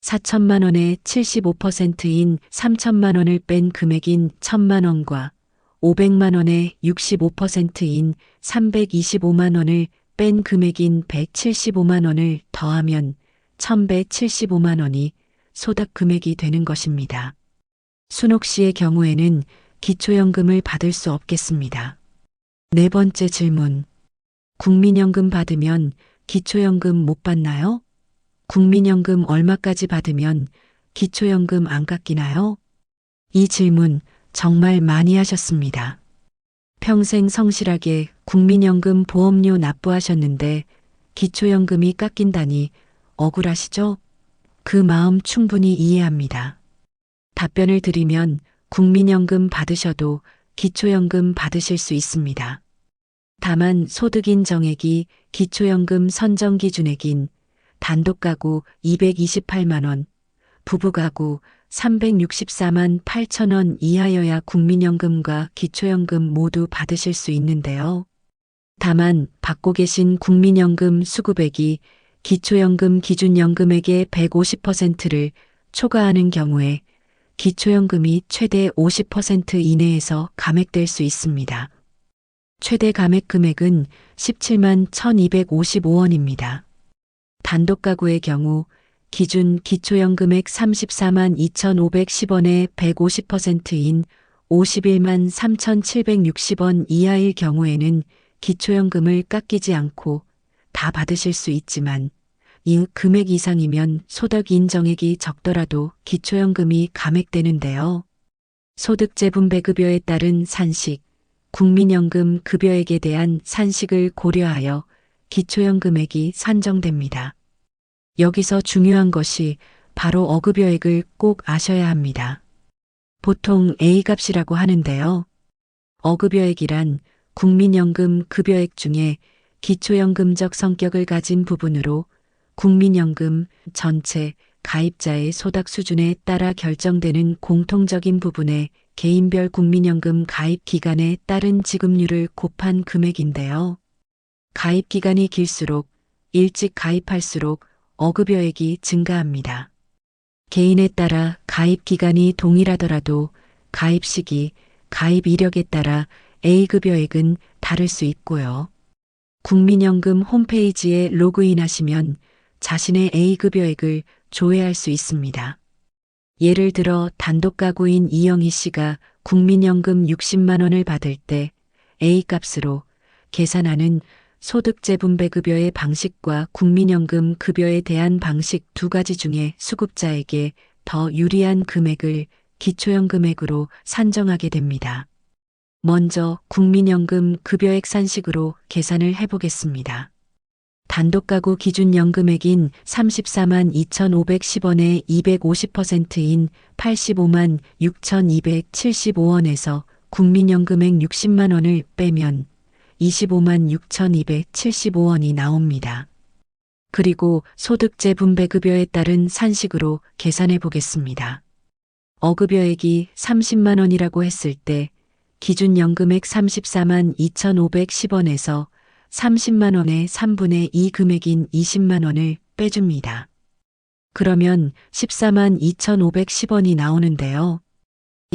4천만 원의 75%인 3천만 원을 뺀 금액인 1,000만 원과 500만 원의 65%인 325만 원을 뺀 금액인 175만 원을 더하면 1,175만 원이 소득 금액이 되는 것입니다. 순옥 씨의 경우에는 기초연금을 받을 수 없겠습니다. 네 번째 질문. 국민연금 받으면 기초연금 못 받나요? 국민연금 얼마까지 받으면 기초연금 안 깎이나요? 이 질문 정말 많이 하셨습니다. 평생 성실하게 국민연금 보험료 납부하셨는데 기초연금이 깎인다니 억울하시죠? 그 마음 충분히 이해합니다. 답변을 드리면 국민연금 받으셔도 기초연금 받으실 수 있습니다. 다만 소득 인정액이 기초연금 선정 기준액인 단독가구 228만 원, 부부가구 364만 8천 원 이하여야 국민연금과 기초연금 모두 받으실 수 있는데요. 다만 받고 계신 국민연금 수급액이 기초연금 기준연금액의 150%를 초과하는 경우에 기초연금이 최대 50% 이내에서 감액될 수 있습니다. 최대 감액 금액은 17만 1,255원입니다. 단독가구의 경우 기준 기초연금액 34만 2,510원의 150%인 51만 3,760원 이하일 경우에는 기초연금을 깎이지 않고 다 받으실 수 있지만 이 금액 이상이면 소득 인정액이 적더라도 기초연금이 감액되는데요. 소득재분배급여에 따른 산식, 국민연금 급여액에 대한 산식을 고려하여 기초연금액이 산정됩니다. 여기서 중요한 것이 바로 어급여액을 꼭 아셔야 합니다. 보통 A값이라고 하는데요. 어급여액이란 국민연금 급여액 중에 기초연금적 성격을 가진 부분으로 국민연금 전체 가입자의 소득 수준에 따라 결정되는 공통적인 부분에 개인별 국민연금 가입 기간에 따른 지급률을 곱한 금액인데요. 가입 기간이 길수록 일찍 가입할수록 어급여액이 증가합니다. 개인에 따라 가입 기간이 동일하더라도 가입 시기, 가입 이력에 따라 A급여액은 다를 수 있고요. 국민연금 홈페이지에 로그인하시면 자신의 A급여액을 조회할 수 있습니다. 예를 들어 단독가구인 이영희 씨가 국민연금 60만 원을 받을 때 A값으로 계산하는 소득재분배급여의 방식과 국민연금 급여에 대한 방식 두 가지 중에 수급자에게 더 유리한 금액을 기초연금액으로 산정하게 됩니다. 먼저 국민연금 급여액 산식으로 계산을 해보겠습니다. 단독가구 기준연금액인 34만 2,510원의 250%인 85만 6,275원에서 국민연금액 60만 원을 빼면 25만 6,275원이 나옵니다. 그리고 소득재분배급여에 따른 산식으로 계산해 보겠습니다. 어급여액이 30만 원이라고 했을 때 기준연금액 34만 2,510원에서 30만 원의 3분의 2 금액인 20만 원을 빼줍니다. 그러면 14만 2,510원이 나오는데요.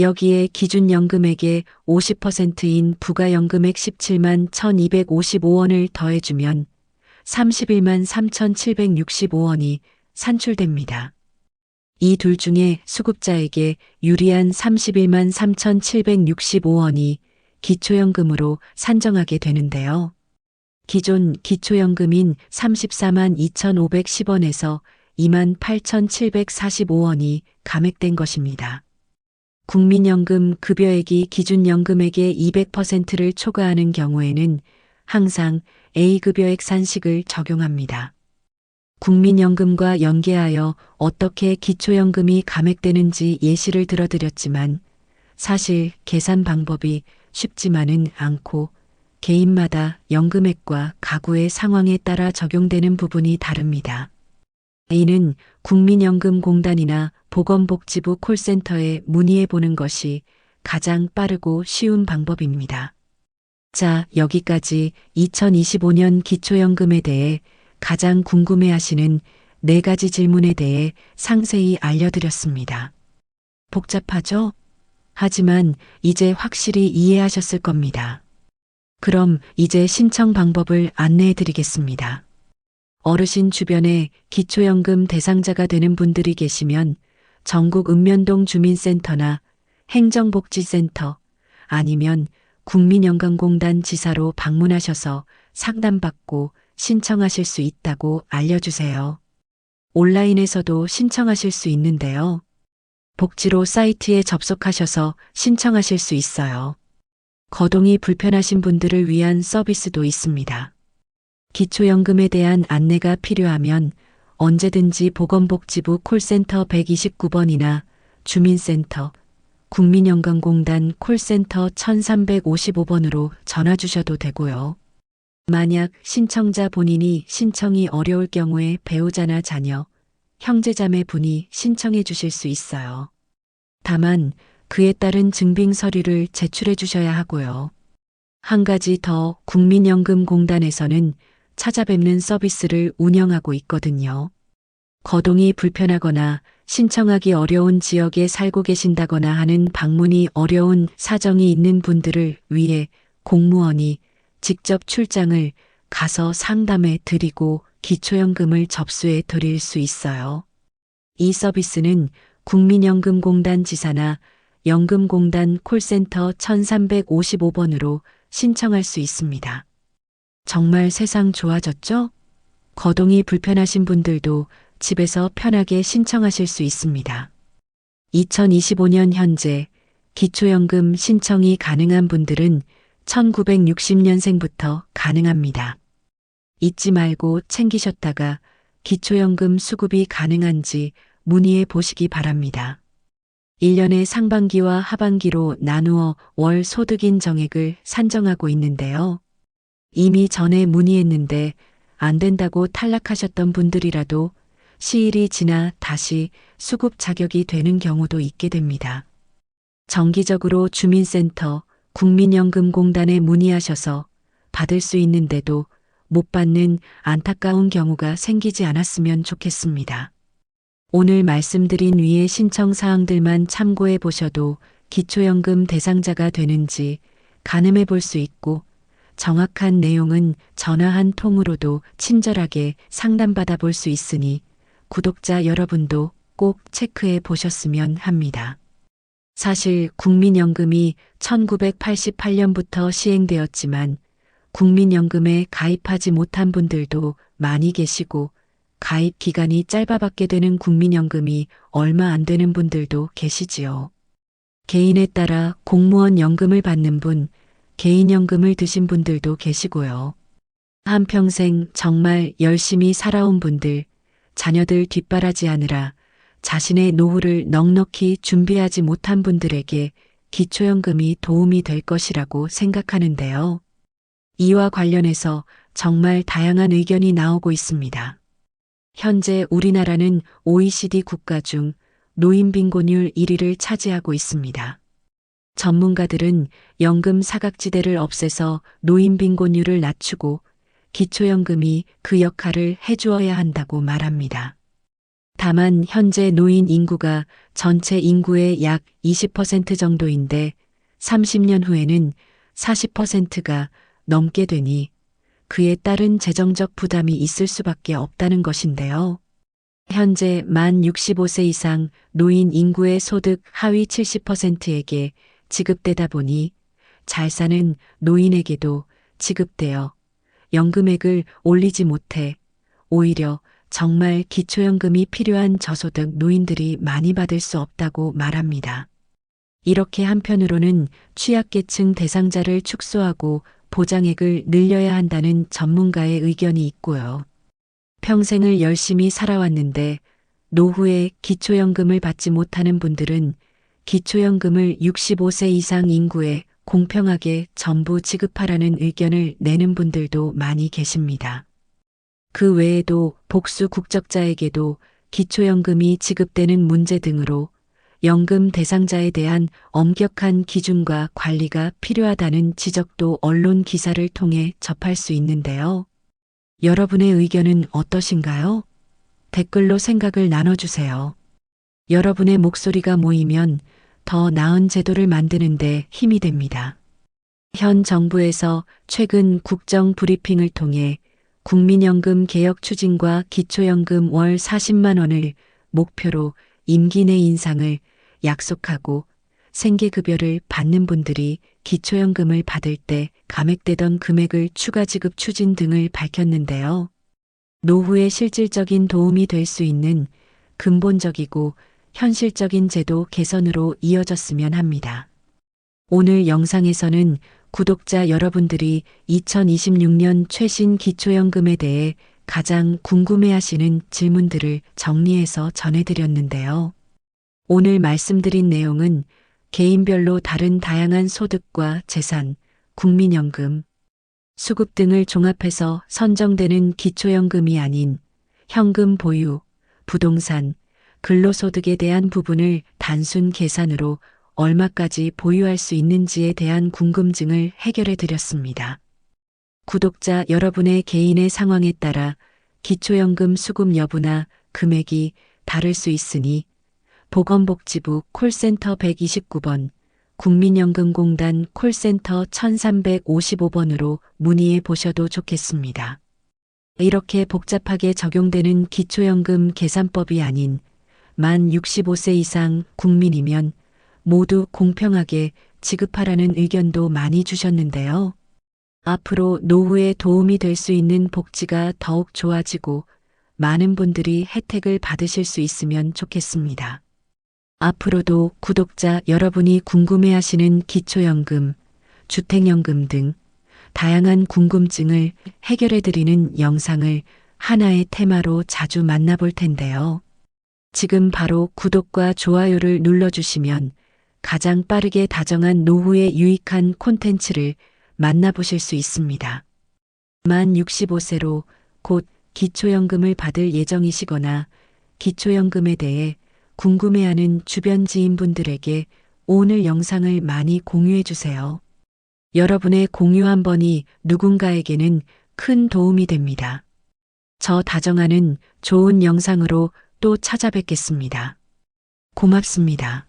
여기에 기준연금액의 50%인 부가연금액 17만 1,255원을 더해주면 31만 3,765원이 산출됩니다. 이 둘 중에 수급자에게 유리한 31만 3,765원이 기초연금으로 산정하게 되는데요. 기존 기초연금인 34만 2,510원에서 2만 8,745원이 감액된 것입니다. 국민연금 급여액이 기준연금액의 200%를 초과하는 경우에는 항상 A급여액 산식을 적용합니다. 국민연금과 연계하여 어떻게 기초연금이 감액되는지 예시를 들어드렸지만 사실 계산 방법이 쉽지만은 않고 개인마다 연금액과 가구의 상황에 따라 적용되는 부분이 다릅니다. 이는 국민연금공단이나 보건복지부 콜센터에 문의해 보는 것이 가장 빠르고 쉬운 방법입니다. 자, 여기까지 2025년 기초연금에 대해 가장 궁금해 하시는 4가지 질문에 대해 상세히 알려드렸습니다. 복잡하죠? 하지만 이제 확실히 이해하셨을 겁니다. 그럼 이제 신청 방법을 안내해 드리겠습니다. 어르신 주변에 기초연금 대상자가 되는 분들이 계시면 전국 읍면동 주민센터나 행정복지센터 아니면 국민연금공단 지사로 방문하셔서 상담받고 신청하실 수 있다고 알려주세요. 온라인에서도 신청하실 수 있는데요. 복지로 사이트에 접속하셔서 신청하실 수 있어요. 거동이 불편하신 분들을 위한 서비스도 있습니다. 기초연금에 대한 안내가 필요하면 언제든지 보건복지부 콜센터 129번이나 주민센터 국민연금공단 콜센터 1355번으로 전화 주셔도 되고요. 만약 신청자 본인이 신청이 어려울 경우에 배우자나 자녀, 형제자매 분이 신청해 주실 수 있어요. 다만 그에 따른 증빙 서류를 제출해 주셔야 하고요. 한 가지 더, 국민연금공단에서는 찾아뵙는 서비스를 운영하고 있거든요. 거동이 불편하거나 신청하기 어려운 지역에 살고 계신다거나 하는 방문이 어려운 사정이 있는 분들을 위해 공무원이 직접 출장을 가서 상담해 드리고 기초연금을 접수해 드릴 수 있어요. 이 서비스는 국민연금공단 지사나 연금공단 콜센터 1355번으로 신청할 수 있습니다. 정말 세상 좋아졌죠? 거동이 불편하신 분들도 집에서 편하게 신청하실 수 있습니다. 2025년 현재 기초연금 신청이 가능한 분들은 1960년생부터 가능합니다. 잊지 말고 챙기셨다가 기초연금 수급이 가능한지 문의해 보시기 바랍니다. 1년의 상반기와 하반기로 나누어 월 소득인 정액을 산정하고 있는데요. 이미 전에 문의했는데 안 된다고 탈락하셨던 분들이라도 시일이 지나 다시 수급 자격이 되는 경우도 있게 됩니다. 정기적으로 주민센터, 국민연금공단에 문의하셔서 받을 수 있는데도 못 받는 안타까운 경우가 생기지 않았으면 좋겠습니다. 오늘 말씀드린 위의 신청 사항들만 참고해 보셔도 기초연금 대상자가 되는지 가늠해 볼 수 있고, 정확한 내용은 전화 한 통으로도 친절하게 상담받아 볼 수 있으니 구독자 여러분도 꼭 체크해 보셨으면 합니다. 사실 국민연금이 1988년부터 시행되었지만 국민연금에 가입하지 못한 분들도 많이 계시고, 가입 기간이 짧아받게 되는 국민연금이 얼마 안 되는 분들도 계시지요. 개인에 따라 공무원 연금을 받는 분, 개인연금을 드신 분들도 계시고요. 한평생 정말 열심히 살아온 분들, 자녀들 뒷바라지하느라 자신의 노후를 넉넉히 준비하지 못한 분들에게 기초연금이 도움이 될 것이라고 생각하는데요. 이와 관련해서 정말 다양한 의견이 나오고 있습니다. 현재 우리나라는 OECD 국가 중 노인 빈곤율 1위를 차지하고 있습니다. 전문가들은 연금 사각지대를 없애서 노인 빈곤율을 낮추고 기초연금이 그 역할을 해주어야 한다고 말합니다. 다만 현재 노인 인구가 전체 인구의 약 20% 정도인데 30년 후에는 40%가 넘게 되니 그에 따른 재정적 부담이 있을 수밖에 없다는 것인데요. 현재 만 65세 이상 노인 인구의 소득 하위 70%에게 지급되다 보니 잘 사는 노인에게도 지급되어 연금액을 올리지 못해 오히려 정말 기초연금이 필요한 저소득 노인들이 많이 받을 수 없다고 말합니다. 이렇게 한편으로는 취약계층 대상자를 축소하고 보장액을 늘려야 한다는 전문가의 의견이 있고요. 평생을 열심히 살아왔는데 노후에 기초연금을 받지 못하는 분들은 기초연금을 65세 이상 인구에 공평하게 전부 지급하라는 의견을 내는 분들도 많이 계십니다. 그 외에도 복수 국적자에게도 기초연금이 지급되는 문제 등으로 연금 대상자에 대한 엄격한 기준과 관리가 필요하다는 지적도 언론 기사를 통해 접할 수 있는데요. 여러분의 의견은 어떠신가요? 댓글로 생각을 나눠주세요. 여러분의 목소리가 모이면 더 나은 제도를 만드는데 힘이 됩니다. 현 정부에서 최근 국정 브리핑을 통해 국민연금 개혁 추진과 기초연금 월 40만 원을 목표로 임기 내 인상을 약속하고 생계급여를 받는 분들이 기초연금을 받을 때 감액되던 금액을 추가 지급 추진 등을 밝혔는데요. 노후에 실질적인 도움이 될 수 있는 근본적이고 현실적인 제도 개선으로 이어졌으면 합니다. 오늘 영상에서는 구독자 여러분들이 2026년 최신 기초연금에 대해 가장 궁금해하시는 질문들을 정리해서 전해드렸는데요. 오늘 말씀드린 내용은 개인별로 다른 다양한 소득과 재산, 국민연금, 수급 등을 종합해서 선정되는 기초연금이 아닌 현금 보유, 부동산, 근로소득에 대한 부분을 단순 계산으로 얼마까지 보유할 수 있는지에 대한 궁금증을 해결해 드렸습니다. 구독자 여러분의 개인의 상황에 따라 기초연금 수급 여부나 금액이 다를 수 있으니 보건복지부 콜센터 129번, 국민연금공단 콜센터 1355번으로 문의해 보셔도 좋겠습니다. 이렇게 복잡하게 적용되는 기초연금 계산법이 아닌 만 65세 이상 국민이면 모두 공평하게 지급하라는 의견도 많이 주셨는데요. 앞으로 노후에 도움이 될 수 있는 복지가 더욱 좋아지고 많은 분들이 혜택을 받으실 수 있으면 좋겠습니다. 앞으로도 구독자 여러분이 궁금해하시는 기초연금, 주택연금 등 다양한 궁금증을 해결해드리는 영상을 하나의 테마로 자주 만나볼 텐데요. 지금 바로 구독과 좋아요를 눌러주시면 가장 빠르게 다정한 노후에 유익한 콘텐츠를 만나보실 수 있습니다. 만 65세로 곧 기초연금을 받을 예정이시거나 기초연금에 대해 궁금해하는 주변 지인분들에게 오늘 영상을 많이 공유해 주세요. 여러분의 공유 한 번이 누군가에게는 큰 도움이 됩니다. 저 다정하는 좋은 영상으로 또 찾아뵙겠습니다. 고맙습니다.